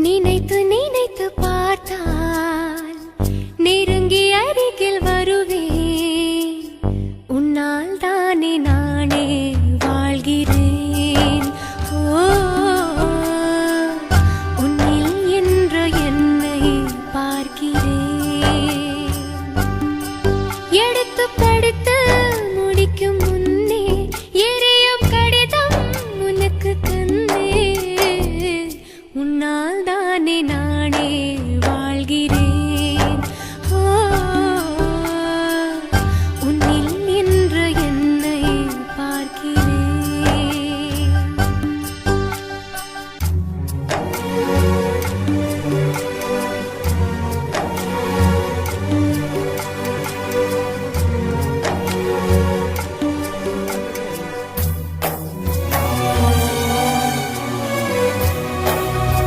நினைத்து நினைத்து பார்த்தால் நெருங்கி அருகில் வருவேன். உன்னால் தானே நானே வாழ்கிறேன். ஓ, உன்னில் என்று என்னை பார்க்கிறேன். எடுத்து படித்து முடிக்கும் முன்னே எரியும் கடிதம் உனக்கு தந்தேன். உன்னால் தானே நான்